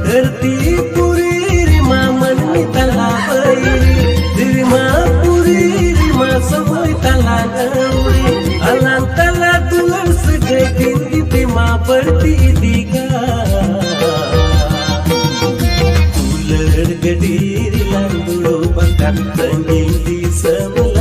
धरती पुरी रिमा मन में तला रिमा पुरी रिमा समय तला गौरी अलान तला दुलर से दिन दिमा बढ़ती दिगा दुलर गडीर लांगुड़ो बकत नीली समला